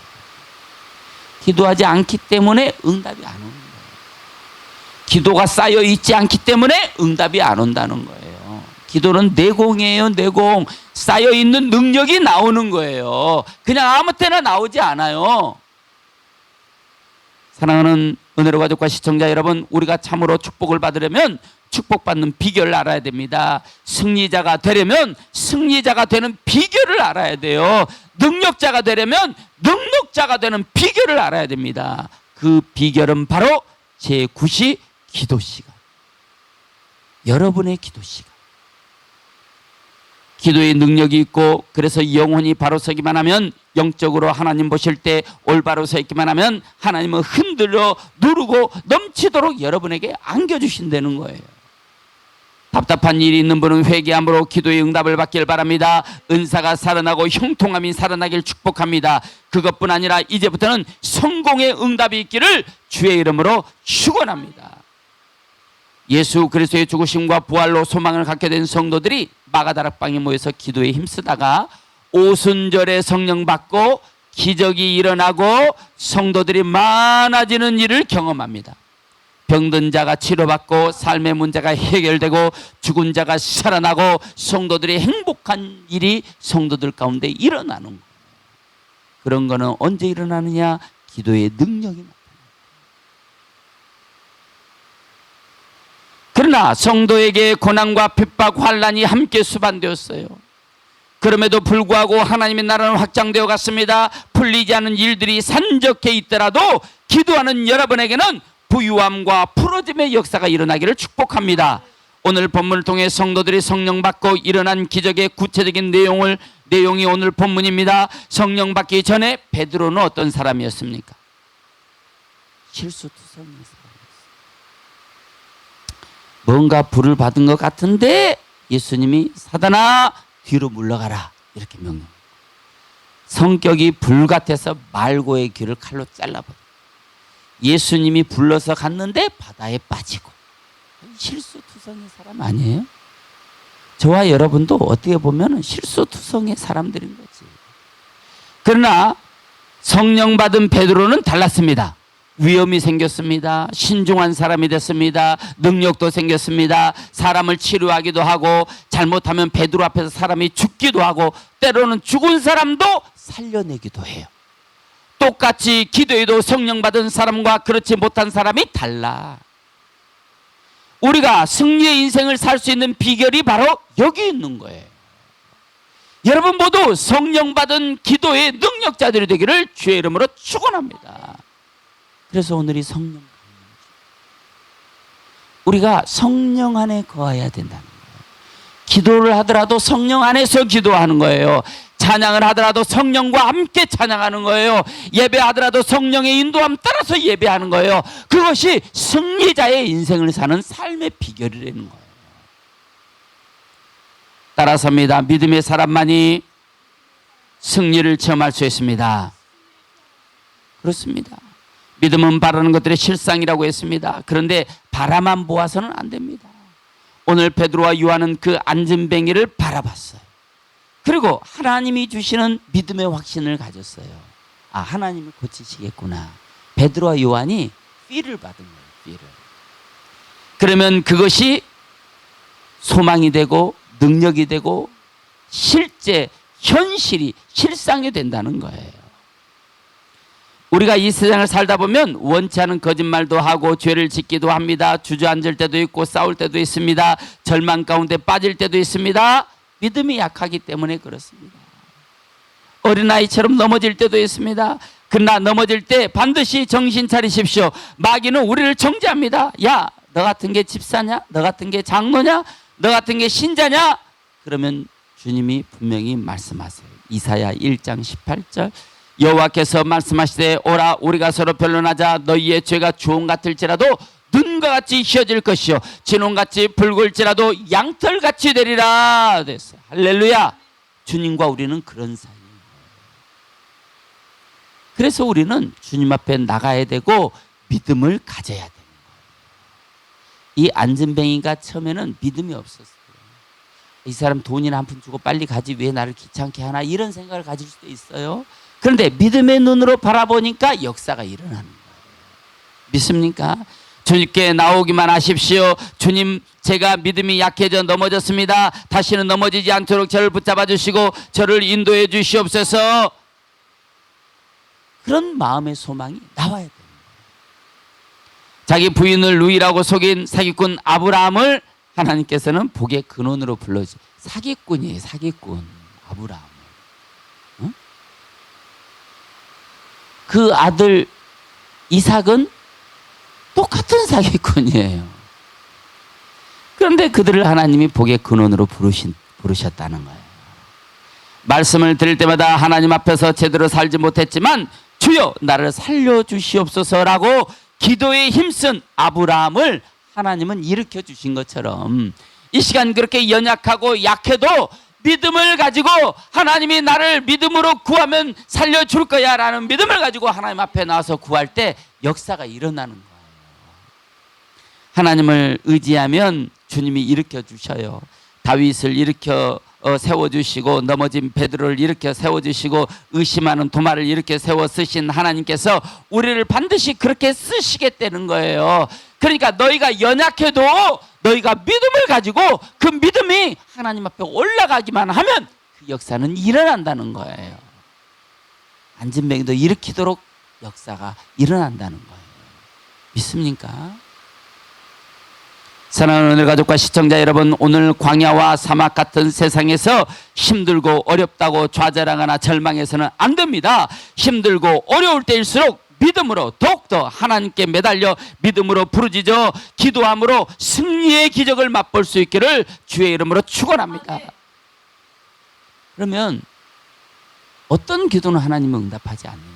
기도하지 않기 때문에 응답이 안 오는 거예요. 기도가 쌓여 있지 않기 때문에 응답이 안 온다는 거예요. 기도는 내공이에요. 내공. 쌓여 있는 능력이 나오는 거예요. 그냥 아무 때나 나오지 않아요. 사랑하는 은혜로 가족과 시청자 여러분, 우리가 참으로 축복을 받으려면 축복받는 비결을 알아야 됩니다. 승리자가 되려면 승리자가 되는 비결을 알아야 돼요. 능력자가 되려면 능력자가 되는 비결을 알아야 됩니다. 그 비결은 바로 제9시 기도 시간. 여러분의 기도 시간. 기도의 능력이 있고 그래서 영혼이 바로 서기만 하면 영적으로 하나님 보실 때 올바로 서 있기만 하면 하나님은 흔들어 누르고 넘치도록 여러분에게 안겨주신다는 거예요. 답답한 일이 있는 분은 회개함으로 기도의 응답을 받길 바랍니다. 은사가 살아나고 형통함이 살아나길 축복합니다. 그것뿐 아니라 이제부터는 성공의 응답이 있기를 주의 이름으로 축원합니다. 예수 그리스도의 죽으심과 부활로 소망을 갖게 된 성도들이 마가다락방에 모여서 기도에 힘쓰다가 오순절에 성령 받고 기적이 일어나고 성도들이 많아지는 일을 경험합니다. 병든 자가 치료받고 삶의 문제가 해결되고 죽은 자가 살아나고 성도들이 행복한 일이 성도들 가운데 일어나는 거예요. 그런 거는 언제 일어나느냐? 기도의 능력이 나타납니다. 그러나 성도에게 고난과 핍박, 환난이 함께 수반되었어요. 그럼에도 불구하고 하나님의 나라는 확장되어 갔습니다. 풀리지 않은 일들이 산적해 있더라도 기도하는 여러분에게는 부유함과 풀어짐의 역사가 일어나기를 축복합니다. 오늘 본문을 통해 성도들이 성령 받고 일어난 기적의 구체적인 내용이 오늘 본문입니다. 성령 받기 전에 베드로는 어떤 사람이었습니까? 실수투성이의 사람이었어요. 뭔가 불을 받은 것 같은데 예수님이 사단아 뒤로 물러가라 이렇게 명령. 성격이 불 같아서 말고의 귀를 칼로 잘라버려. 예수님이 불러서 갔는데 바다에 빠지고. 실수투성의 사람 아니에요? 저와 여러분도 어떻게 보면 실수투성의 사람들인 거지. 그러나 성령 받은 베드로는 달랐습니다. 위험이 생겼습니다. 신중한 사람이 됐습니다. 능력도 생겼습니다. 사람을 치료하기도 하고 잘못하면 베드로 앞에서 사람이 죽기도 하고 때로는 죽은 사람도 살려내기도 해요. 똑같이 기도해도 성령 받은 사람과 그렇지 못한 사람이 달라. 우리가 승리의 인생을 살 수 있는 비결이 바로 여기 있는 거예요. 여러분 모두 성령 받은 기도의 능력자들이 되기를 주의 이름으로 축원합니다. 그래서 오늘이 성령 강림주. 우리가 성령 안에 거해야 된다는 거예요. 기도를 하더라도 성령 안에서 기도하는 거예요. 찬양을 하더라도 성령과 함께 찬양하는 거예요. 예배하더라도 성령의 인도함 따라서 예배하는 거예요. 그것이 승리자의 인생을 사는 삶의 비결이라는 거예요. 따라서입니다. 믿음의 사람만이 승리를 체험할 수 있습니다. 그렇습니다. 믿음은 바라는 것들의 실상이라고 했습니다. 그런데 바라만 보아서는 안 됩니다. 오늘 베드로와 요한은 그 안진뱅이를 바라봤어요. 그리고 하나님이 주시는 믿음의 확신을 가졌어요. 아, 하나님이 고치시겠구나. 베드로와 요한이 필을 받은 거예요. 필을. 그러면 그것이 소망이 되고 능력이 되고 실제 현실이 실상이 된다는 거예요. 우리가 이 세상을 살다 보면 원치 않은 거짓말도 하고 죄를 짓기도 합니다. 주저앉을 때도 있고 싸울 때도 있습니다. 절망 가운데 빠질 때도 있습니다. 믿음이 약하기 때문에 그렇습니다. 어린아이처럼 넘어질 때도 있습니다. 그러나 넘어질 때 반드시 정신 차리십시오. 마귀는 우리를 정죄합니다. 야, 너 같은 게 집사냐? 너 같은 게 장로냐? 너 같은 게 신자냐? 그러면 주님이 분명히 말씀하세요. 이사야 1장 18절 여호와께서 말씀하시되 오라 우리가 서로 변론하자. 너희의 죄가 주홍 같을지라도 눈과 같이 희어질 것이요 진홍같이 붉을지라도 양털같이 되리라 됐어요. 할렐루야. 주님과 우리는 그런 사이예요. 그래서 우리는 주님 앞에 나가야 되고 믿음을 가져야 되는 거예요. 이 안진뱅이가 처음에는 믿음이 없었어요. 이 사람 돈이나 한 푼 주고 빨리 가지 왜 나를 귀찮게 하나 이런 생각을 가질 수도 있어요. 그런데 믿음의 눈으로 바라보니까 역사가 일어나는 거예요. 믿습니까? 주님께 나오기만 하십시오. 주님, 제가 믿음이 약해져 넘어졌습니다. 다시는 넘어지지 않도록 저를 붙잡아 주시고 저를 인도해 주시옵소서. 그런 마음의 소망이 나와야 됩니다. 자기 부인을 루이라고 속인 사기꾼 아브라함을 하나님께서는 복의 근원으로 불러주세요. 사기꾼이에요. 사기꾼 아브라함. 응? 그 아들 이삭은 똑같은 사기꾼이에요. 그런데 그들을 하나님이 복의 근원으로 부르셨다는 거예요. 말씀을 들을 때마다 하나님 앞에서 제대로 살지 못했지만 주여 나를 살려주시옵소서라고 기도에 힘쓴 아브라함을 하나님은 일으켜 주신 것처럼 이 시간 그렇게 연약하고 약해도 믿음을 가지고 하나님이 나를 믿음으로 구하면 살려줄 거야 라는 믿음을 가지고 하나님 앞에 나와서 구할 때 역사가 일어나는 거예요. 하나님을 의지하면 주님이 일으켜 주셔요. 다윗을 일으켜 세워주시고 넘어진 베드로를 일으켜 세워주시고 의심하는 도마를 일으켜 세워 쓰신 하나님께서 우리를 반드시 그렇게 쓰시겠다는 거예요. 그러니까 너희가 연약해도 너희가 믿음을 가지고 그 믿음이 하나님 앞에 올라가기만 하면 그 역사는 일어난다는 거예요. 안진뱅이도 일으키도록 역사가 일어난다는 거예요. 믿습니까? 사랑하는 오늘 가족과 시청자 여러분, 오늘 광야와 사막 같은 세상에서 힘들고 어렵다고 좌절하거나 절망해서는 안 됩니다. 힘들고 어려울 때일수록 믿음으로 더욱더 하나님께 매달려 믿음으로 부르짖어 기도함으로 승리의 기적을 맛볼 수 있기를 주의 이름으로 축원합니다. 그러면 어떤 기도는 하나님은 응답하지 않느냐?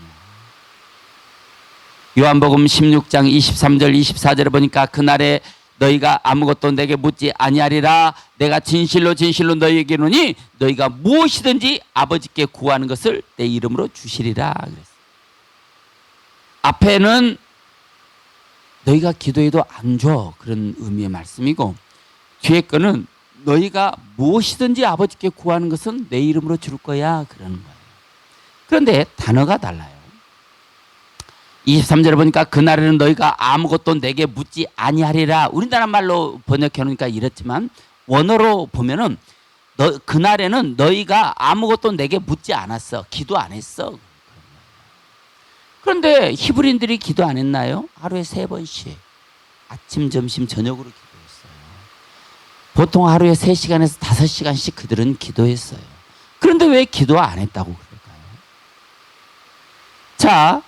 요한복음 16장 23절 24절에 보니까 그날에 너희가 아무것도 내게 묻지 아니하리라. 내가 진실로 진실로 너희에게 이르노니 너희가 무엇이든지 아버지께 구하는 것을 내 이름으로 주시리라 그랬어요. 앞에는 너희가 기도해도 안 줘, 그런 의미의 말씀이고, 뒤에 거는 너희가 무엇이든지 아버지께 구하는 것은 내 이름으로 줄 거야, 그러는 거예요. 그런데 단어가 달라요. 23절에 보니까 그날에는 너희가 아무것도 내게 묻지 아니하리라. 우리나라 말로 번역해 놓으니까 이렇지만 원어로 보면은 그날에는 너희가 아무것도 내게 묻지 않았어. 기도 안 했어. 그런데 히브리인들이 기도 안 했나요? 하루에 3번씩 아침, 점심, 저녁으로 기도했어요. 보통 하루에 3시간에서 5시간씩 그들은 기도했어요. 그런데 왜 기도 안 했다고 그럴까요? 자,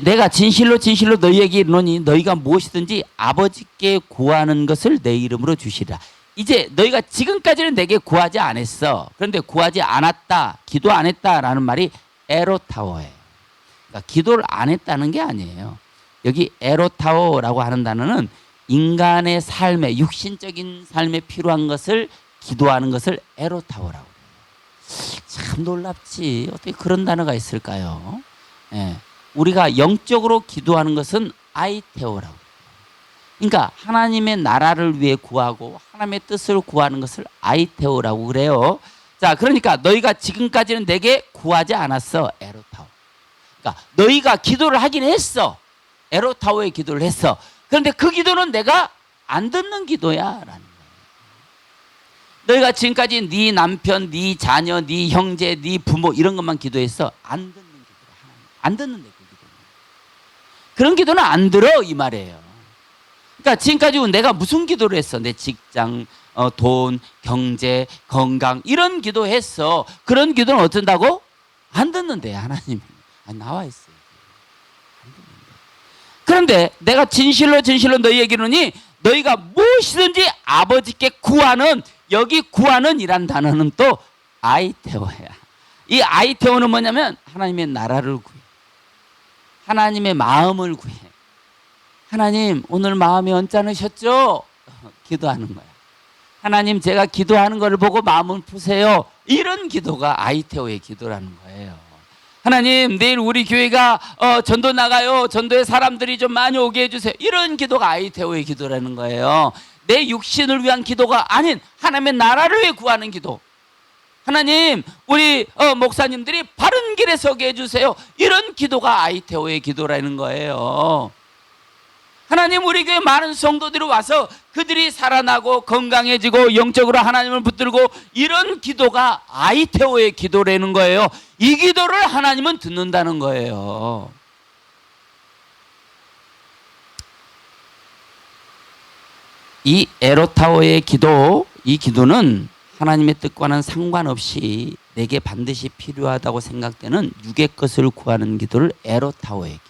내가 진실로 진실로 너희에게 이르노니 너희가 무엇이든지 아버지께 구하는 것을 내 이름으로 주시리라. 이제 너희가 지금까지는 내게 구하지 않았어. 그런데 구하지 않았다, 기도 안 했다라는 말이 에로타워예요. 그러니까 기도를 안 했다는 게 아니에요. 여기 에로타워라고 하는 단어는 인간의 삶에, 육신적인 삶에 필요한 것을 기도하는 것을 에로타워라고 해요. 참 놀랍지. 어떻게 그런 단어가 있을까요? 예. 우리가 영적으로 기도하는 것은 아이테오라고. 그러니까 하나님의 나라를 위해 구하고 하나님의 뜻을 구하는 것을 아이테오라고 그래요. 자, 그러니까 너희가 지금까지는 내게 구하지 않았어. 에로타오. 그러니까 너희가 기도를 하긴 했어. 에로타오의 기도를 했어. 그런데 그 기도는 내가 안 듣는 기도야 라는 거예요. 너희가 지금까지 네 남편, 네 자녀, 네 형제, 네 부모 이런 것만 기도했어. 안 듣는 기도야. 하나님. 안 듣는데 그 기도는. 그런 기도는 안 들어 이 말이에요. 그러니까 지금까지 내가 무슨 기도를 했어? 내 직장, 돈, 경제, 건강 이런 기도했어. 그런 기도는 어쩐다고? 안 듣는데 하나님이. 나와 있어요. 안 듣는데. 그런데 내가 진실로 진실로 너희에게 이르노니 너희가 무엇이든지 아버지께 구하는, 여기 구하는 이란 단어는 또 아이테오야. 이 아이테오는 뭐냐면 하나님의 나라를 구해. 하나님의 마음을 구해. 하나님 오늘 마음이 언짢으셨죠? 기도하는 거야. 하나님 제가 기도하는 것을 보고 마음을 푸세요. 이런 기도가 아이테오의 기도라는 거예요. 하나님 내일 우리 교회가 전도 나가요. 전도에 사람들이 좀 많이 오게 해주세요. 이런 기도가 아이테오의 기도라는 거예요. 내 육신을 위한 기도가 아닌 하나님의 나라를 위해 구하는 기도. 하나님 우리 목사님들이 바른 길에 서게 해주세요. 이런 기도가 아이테오의 기도라는 거예요. 하나님 우리 교회 많은 성도들이 와서 그들이 살아나고 건강해지고 영적으로 하나님을 붙들고 이런 기도가 아이테오의 기도라는 거예요. 이 기도를 하나님은 듣는다는 거예요. 이 에로타오의 기도, 이 기도는 하나님의 뜻과는 상관없이 내게 반드시 필요하다고 생각되는 육의 것을 구하는 기도를 에로타오의 기도.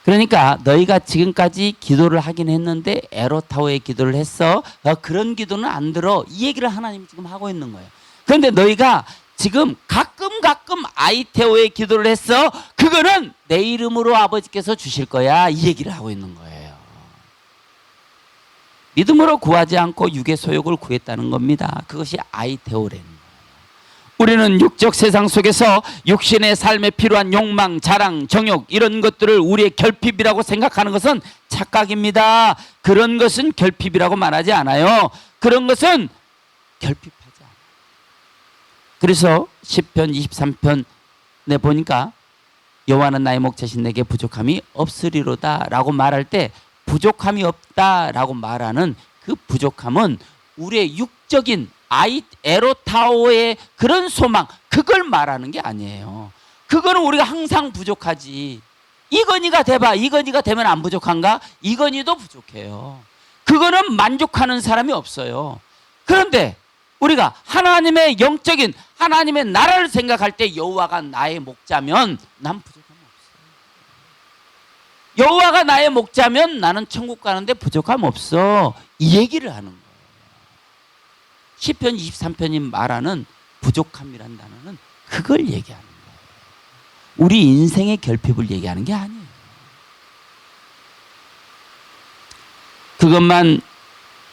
그러니까 너희가 지금까지 기도를 하긴 했는데 에로타오의 기도를 했어. 그런 기도는 안 들어. 이 얘기를 하나님이 지금 하고 있는 거예요. 그런데 너희가 지금 가끔 아이테오의 기도를 했어. 그거는 내 이름으로 아버지께서 주실 거야. 이 얘기를 하고 있는 거예요. 믿음으로 구하지 않고 육의 소욕을 구했다는 겁니다. 그것이 아이테오라는 거예요. 우리는 육적 세상 속에서 육신의 삶에 필요한 욕망, 자랑, 정욕 이런 것들을 우리의 결핍이라고 생각하는 것은 착각입니다. 그런 것은 결핍이라고 말하지 않아요. 그런 것은 결핍하지 않아요. 그래서 시편 23편에 보니까 여호와는 나의 목자신 내게 부족함이 없으리로다 라고 말할 때 부족함이 없다라고 말하는 그 부족함은 우리의 육적인 에로타오의 그런 소망, 그걸 말하는 게 아니에요. 그거는 우리가 항상 부족하지. 이건희가 돼봐. 이건희가 되면 안 부족한가? 이건희도 부족해요. 그거는 만족하는 사람이 없어요. 그런데 우리가 하나님의 영적인 하나님의 나라를 생각할 때 여호와가 나의 목자면 난 부족함이 없어요. 여호와가 나의 목자면 나는 천국 가는데 부족함 없어. 이 얘기를 하는 거예요. 시편 23편이 말하는 부족함이란 단어는 그걸 얘기하는 거예요. 우리 인생의 결핍을 얘기하는 게 아니에요. 그것만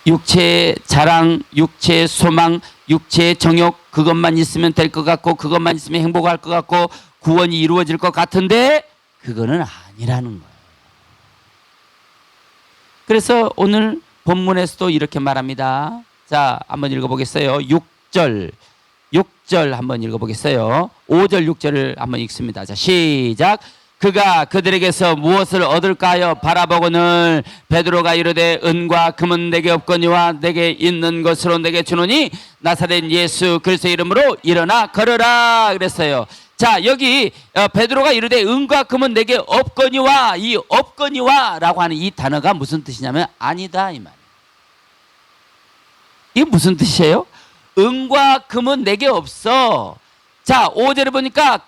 육체의 자랑, 육체의 소망, 육체의 정욕 그것만 있으면 될 것 같고 그것만 있으면 행복할 것 같고 구원이 이루어질 것 같은데 그거는 아니라는 거예요. 그래서 오늘 본문에서도 이렇게 말합니다. 자, 한번 읽어보겠어요. 6절 한번 읽어보겠어요. 5절 6절을 한번 읽습니다. 자, 시작. 그가 그들에게서 무엇을 얻을까요? 바라보거늘 베드로가 이르되 은과 금은 내게 없거니와 내게 있는 것으로 내게 주노니 나사렛 예수 그리스도의 이름으로 일어나 걸으라 그랬어요. 자, 여기 베드로가 이르되 은과 금은 내게 없거니와, 이 없거니와 라고 하는 이 단어가 무슨 뜻이냐면 아니다 이 말이에요. 이게 무슨 뜻이에요? 은과 금은 내게 없어. 자, 5절에 보니까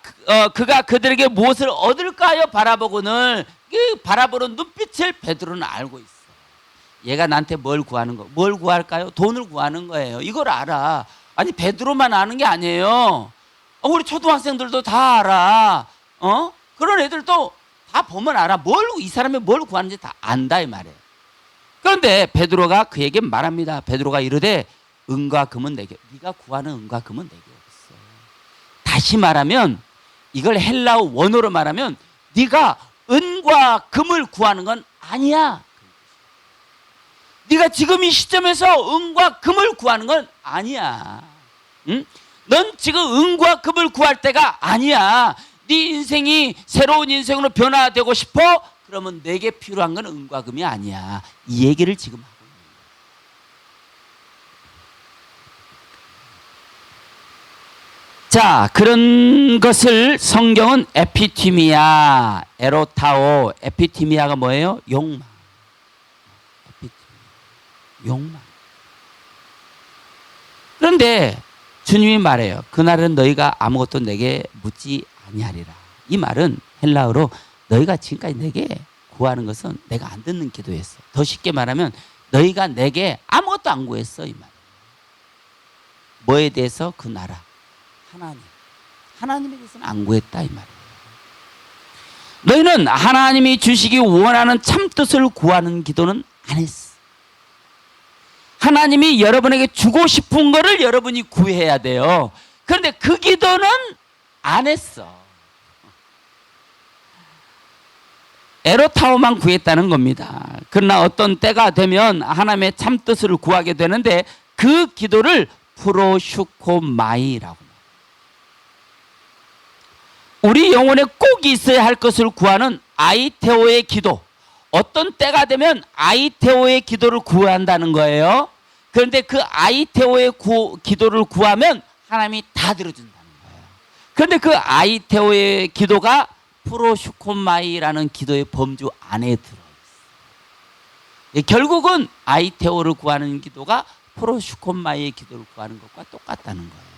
그가 그들에게 무엇을 얻을까요? 바라보고는, 이 바라보는 눈빛을 베드로는 알고 있어. 얘가 나한테 뭘 구하는 거, 뭘 구할까요? 돈을 구하는 거예요. 이걸 알아. 아니 베드로만 아는 게 아니에요. 우리 초등학생들도 다 알아. 그런 애들도 다 보면 알아. 이 사람이 뭘 구하는지 다 안다 이 말이에요. 그런데 베드로가 그에게 말합니다. 베드로가 이르되 은과 금은 내게, 네가 구하는 은과 금은 내게 없어. 다시 말하면 이걸 헬라어 원어로 말하면 네가 은과 금을 구하는 건 아니야. 네가 지금 이 시점에서 은과 금을 구하는 건 아니야. 응? 넌 지금 은과 금을 구할 때가 아니야. 네 인생이 새로운 인생으로 변화되고 싶어? 그러면 내게 필요한 건 은과 금이 아니야. 이 얘기를 지금 하고 있는 거야. 자, 그런 것을 성경은 에피티미아, 에로타오, 에피티미아가 뭐예요? 욕망. 욕망. 그런데 주님이 말해요. 그날은 너희가 아무것도 내게 묻지 아니하리라. 이 말은 헬라어로 너희가 지금까지 내게 구하는 것은 내가 안 듣는 기도였어. 더 쉽게 말하면 너희가 내게 아무것도 안 구했어 이 말. 뭐에 대해서? 그 나라 하나님에 대해서는 안 구했다 이 말이에요. 너희는 하나님이 주시기 원하는 참뜻을 구하는 기도는 안 했어. 하나님이 여러분에게 주고 싶은 거를 여러분이 구해야 돼요. 그런데 그 기도는 안 했어. 에로타오만 구했다는 겁니다. 그러나 어떤 때가 되면 하나님의 참뜻을 구하게 되는데 그 기도를 프로슈코마이라고. 우리 영혼에 꼭 있어야 할 것을 구하는 아이테오의 기도. 어떤 때가 되면 아이테오의 기도를 구한다는 거예요. 그런데 그 아이테오의 기도를 구하면 하나님이 다 들어준다는 거예요. 그런데 그 아이테오의 기도가 프로슈코마이라는 기도의 범주 안에 들어있어요. 결국은 아이테오를 구하는 기도가 프로슈코마이의 기도를 구하는 것과 똑같다는 거예요.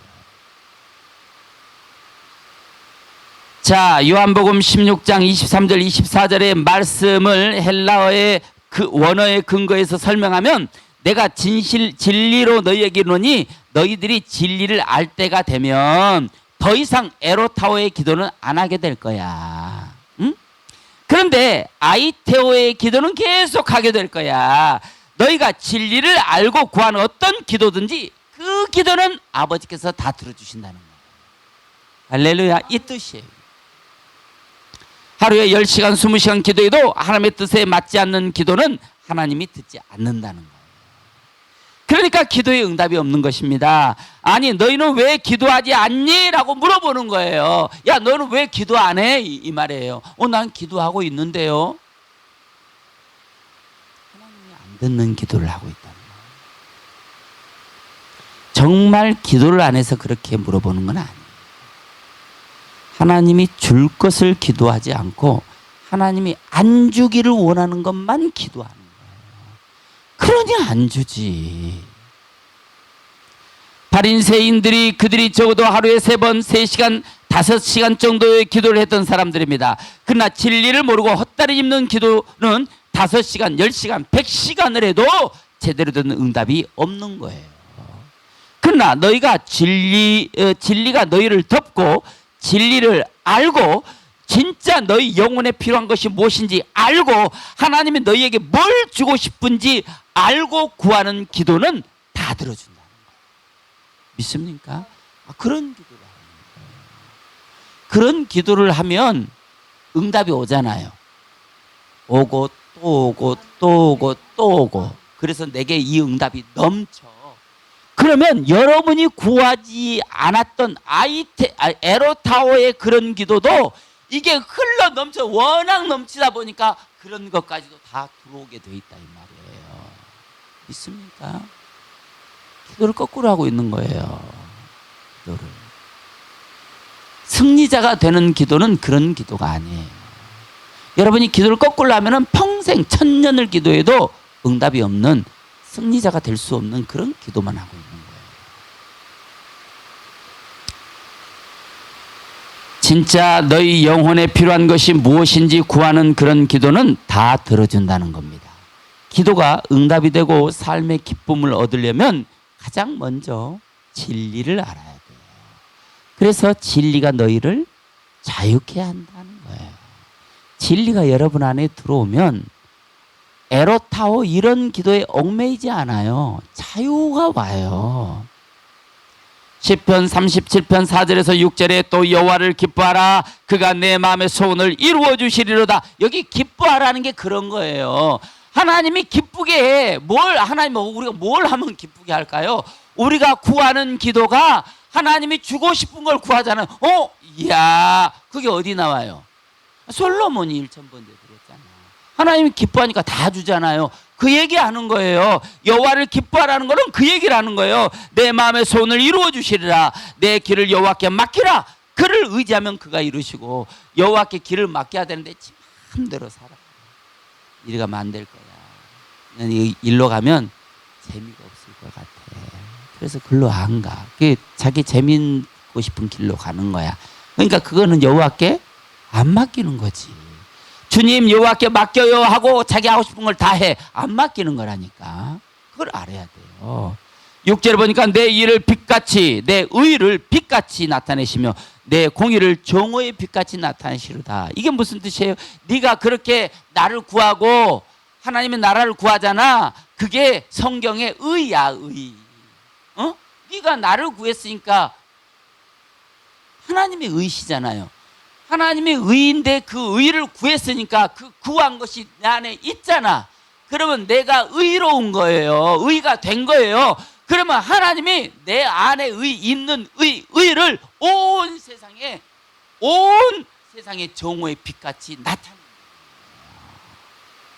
자, 요한복음 16장 23절 24절의 말씀을 헬라어의 그 원어의 근거에서 설명하면 내가 진리로 너희에게 이르노니 너희들이 진리를 알 때가 되면 더 이상 에로타오의 기도는 안 하게 될 거야. 응? 그런데 아이테오의 기도는 계속 하게 될 거야. 너희가 진리를 알고 구하는 어떤 기도든지 그 기도는 아버지께서 다 들어주신다는 거야. 할렐루야. 이 뜻이에요. 하루에 10시간 20시간 기도해도 하나님의 뜻에 맞지 않는 기도는 하나님이 듣지 않는다는 거예요. 그러니까 기도에 응답이 없는 것입니다. 아니 너희는 왜 기도하지 않니? 라고 물어보는 거예요. 야 너는 왜 기도 안 해? 이 말이에요. 난 기도하고 있는데요. 하나님이 안 듣는 기도를 하고 있다는 거예요. 정말 기도를 안 해서 그렇게 물어보는 건 아니에요. 하나님이 줄 것을 기도하지 않고 하나님이 안 주기를 원하는 것만 기도하는 거예요. 그러니 안 주지. 바리새인들이 그들이 적어도 하루에 3번 3시간 5시간 정도의 기도를 했던 사람들입니다. 그러나 진리를 모르고 헛다리 짚는 기도는 5시간, 10시간, 100시간을 해도 제대로 된 응답이 없는 거예요. 그러나 너희가 진리가 너희를 덮고 진리를 알고 진짜 너희 영혼에 필요한 것이 무엇인지 알고 하나님이 너희에게 뭘 주고 싶은지 알고 구하는 기도는 다 들어준다는 거예요. 믿습니까? 그런 기도를 하는 거예요. 그런 기도를 하면 응답이 오잖아요. 오고 또 오고 또 오고 또 오고. 그래서 내게 이 응답이 넘쳐. 그러면 여러분이 구하지 않았던 에로타워의 그런 기도도 이게 흘러 넘쳐 워낙 넘치다 보니까 그런 것까지도 다 들어오게 돼 있다 이 말이에요. 믿습니까? 기도를 거꾸로 하고 있는 거예요. 기도를. 승리자가 되는 기도는 그런 기도가 아니에요. 여러분이 기도를 거꾸로 하면은 평생 천년을 기도해도 응답이 없는 승리자가 될 수 없는 그런 기도만 하고 있는 거예요. 진짜 너희 영혼에 필요한 것이 무엇인지 구하는 그런 기도는 다 들어준다는 겁니다. 기도가 응답이 되고 삶의 기쁨을 얻으려면 가장 먼저 진리를 알아야 돼요. 그래서 진리가 너희를 자유케 한다는 거예요. 진리가 여러분 안에 들어오면 에로타오 이런 기도에 얽매이지 않아요. 자유가 와요. 시편 37편 4절에서 6절에 또 여호와를 기뻐하라 그가 내 마음의 소원을 이루어 주시리로다. 여기 기뻐하라는 게 그런 거예요. 하나님이 기쁘게 해. 하나님 우리가 뭘 하면 기쁘게 할까요? 우리가 구하는 기도가 하나님이 주고 싶은 걸 구하잖아요. 이야, 그게 어디 나와요? 솔로몬이 1,000번 드렸잖아요. 하나님이 기뻐하니까 다 주잖아요. 그 얘기하는 거예요. 여호와를 기뻐하라는 거는 그 얘기를 하는 거예요. 내 마음의 소원을 이루어 주시리라. 내 길을 여호와께 맡기라. 그를 의지하면 그가 이루시고 여호와께 길을 맡겨야 되는데 지 마음대로 살아. 이리 가면 안 될 거야. 이 일로 가면 재미가 없을 것 같아. 그래서 글로 안 가. 그게 자기 재밌고 싶은 길로 가는 거야. 그러니까 그거는 여호와께 안 맡기는 거지. 주님 여호와께 맡겨요 하고 자기 하고 싶은 걸 다 해. 안 맡기는 거라니까. 그걸 알아야 돼요. 6절에 보니까 내 일을 빛같이 내 의를 빛같이 나타내시며 내 공의를 정오의 빛같이 나타내시로다. 이게 무슨 뜻이에요? 네가 그렇게 나를 구하고 하나님의 나라를 구하잖아. 그게 성경의 의야, 의. 네가 나를 구했으니까 하나님의 의시잖아요. 하나님의 의인데 그 의를 구했으니까 그 구한 것이 내 안에 있잖아. 그러면 내가 의로운 거예요. 의가 된 거예요. 그러면 하나님이 내 안에 있는 의를 온 세상의 정오의 빛같이 나타내는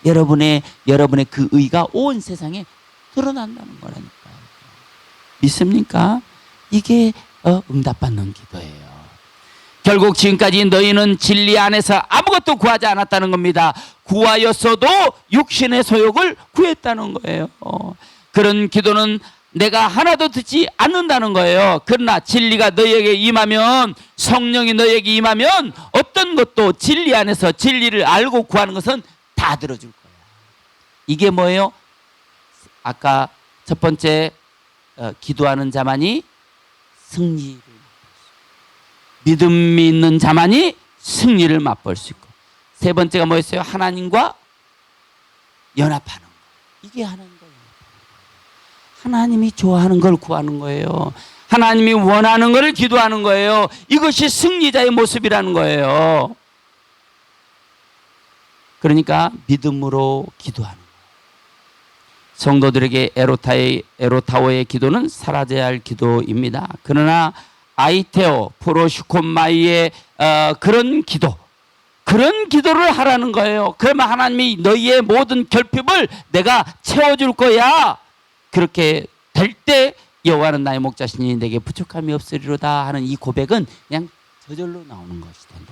거예요. 여러분의 그 의가 온 세상에 드러난다는 거라니까요. 믿습니까? 이게 응답받는 기도예요. 결국 지금까지 너희는 진리 안에서 아무것도 구하지 않았다는 겁니다. 구하였어도 육신의 소욕을 구했다는 거예요. 그런 기도는 내가 하나도 듣지 않는다는 거예요. 그러나 진리가 너희에게 임하면, 성령이 너희에게 임하면 어떤 것도 진리 안에서 진리를 알고 구하는 것은 다 들어줄 거예요. 이게 뭐예요? 아까 첫 번째 기도하는 자만이 승리를, 믿음이 있는 자만이 승리를 맛볼 수 있고, 세 번째가 뭐였어요? 하나님과 연합하는 거. 이게 하나님과 연합하는 거예요. 하나님이 좋아하는 걸 구하는 거예요. 하나님이 원하는 걸 기도하는 거예요. 이것이 승리자의 모습이라는 거예요. 그러니까 믿음으로 기도하는 거예요. 성도들에게 에로타오의 기도는 사라져야 할 기도입니다. 그러나 아이테오, 프로슈콘마이의 그런 기도를 하라는 거예요. 그러면 하나님이 너희의 모든 결핍을 내가 채워줄 거야. 그렇게 될 때 여호와는 나의 목자시니 내게 부족함이 없으리로다 하는 이 고백은 그냥 저절로 나오는 것이 된다.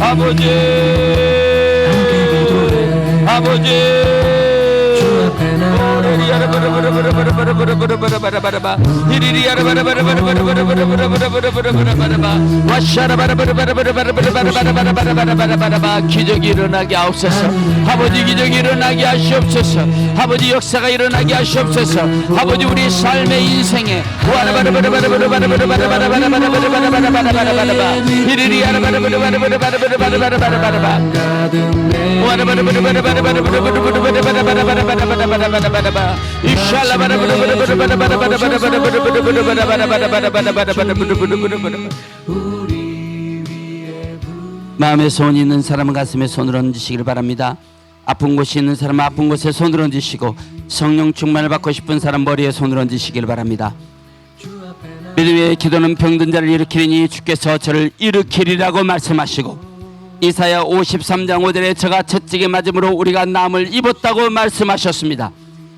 아버지 아버지 기적이 일어나게 하옵소서. 아버지 기적이 일어나게 하시옵소서. 아버지 역사가 일어나게 하시옵소서. 아버지 우리 삶의 인생에 마음에 소원이 있는 사람은 가슴에 손을 얹으시길 바랍니다. 아픈 곳이 있는 사람은 아픈 곳에 손을 얹으시고 성령 충만을 받고 싶은 사람 머리에 손을 얹으시길 바랍니다. 믿음의 기도는 병든 자를 일으키리니 주께서 저를 일으키리라고 말씀하시고 이사야 53장 5절에 저가 채찍에 맞음으로 우리가 남을 입었다고 말씀하셨습니다.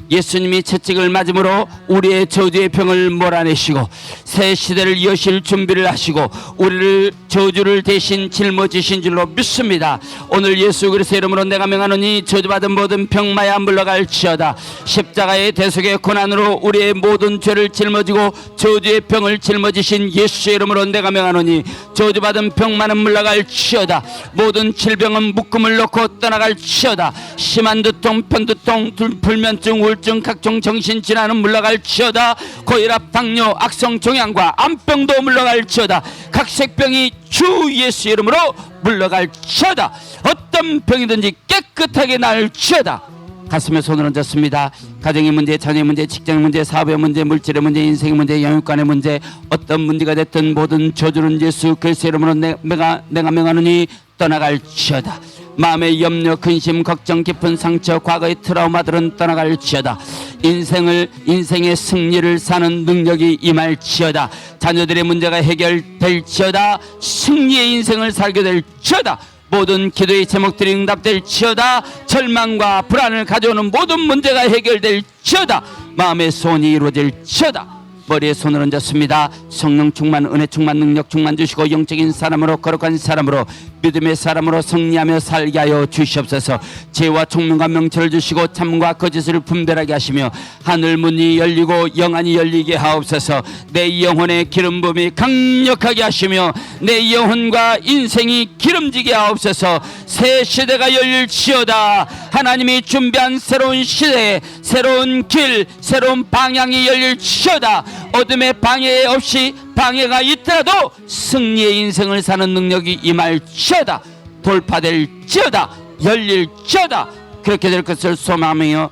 예수님이 채찍을 맞음으로 우리의 저주의 병을 몰아내시고 새 시대를 여실 준비를 하시고 우리를 저주를 대신 짊어지신 줄로 믿습니다. 오늘 예수 그리스도의 이름으로 내가 명하노니 저주받은 모든 병마야 물러갈지어다. 십자가의 대속의 고난으로 우리의 모든 죄를 짊어지고 저주의 병을 짊어지신 예수의 이름으로 내가 명하노니 저주받은 병마는 물러갈지어다. 모든 질병은 묶음을 놓고 떠나갈지어다. 심한 두통, 편두통, 불면증, 우울증, 각종 정신질환은 물러갈지어다. 고혈압, 당뇨, 악성 종양과 암병도 물러갈지어다. 각색병이 주 예수 이름으로 물러갈지어다. 어떤 병이든지 깨끗하게 나을지어다. 가슴에 손을 얹었습니다. 가정의 문제, 자녀의 문제, 직장의 문제, 사업의 문제, 물질의 문제, 인생의 문제, 영육간의 문제, 어떤 문제가 됐든 모든 저주는 예수 그리스도의 이름으로 내가 명하노니 떠나갈지어다. 마음의 염려, 근심, 걱정, 깊은 상처, 과거의 트라우마들은 떠나갈지어다. 인생의 승리를 사는 능력이 임할지어다. 자녀들의 문제가 해결될지어다. 승리의 인생을 살게 될지어다. 모든 기도의 제목들이 응답될지어다. 절망과 불안을 가져오는 모든 문제가 해결될지어다. 마음의 소원이 이루어질지어다. 머리에 손을 얹었습니다. 성령 충만, 은혜 충만, 능력 충만 주시고 영적인 사람으로, 거룩한 사람으로, 믿음의 사람으로 승리하며 살게 하여 주시옵소서. 지혜와 총명과 명철을 주시고 참과 거짓을 분별하게 하시며 하늘 문이 열리고 영안이 열리게 하옵소서. 내 영혼의 기름 부음이 강력하게 하시며 내 영혼과 인생이 기름지게 하옵소서. 새 시대가 열릴지어다. 하나님이 준비한 새로운 시대에 새로운 길, 새로운 방향이 열릴지어다. 어둠의 방해 없이 방해가 있더라도 승리의 인생을 사는 능력이 임할지어다. 돌파될지어다. 열릴지어다. 그렇게 될 것을 소망하며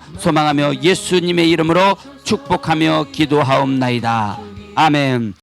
예수님의 이름으로 축복하며 기도하옵나이다. 아멘.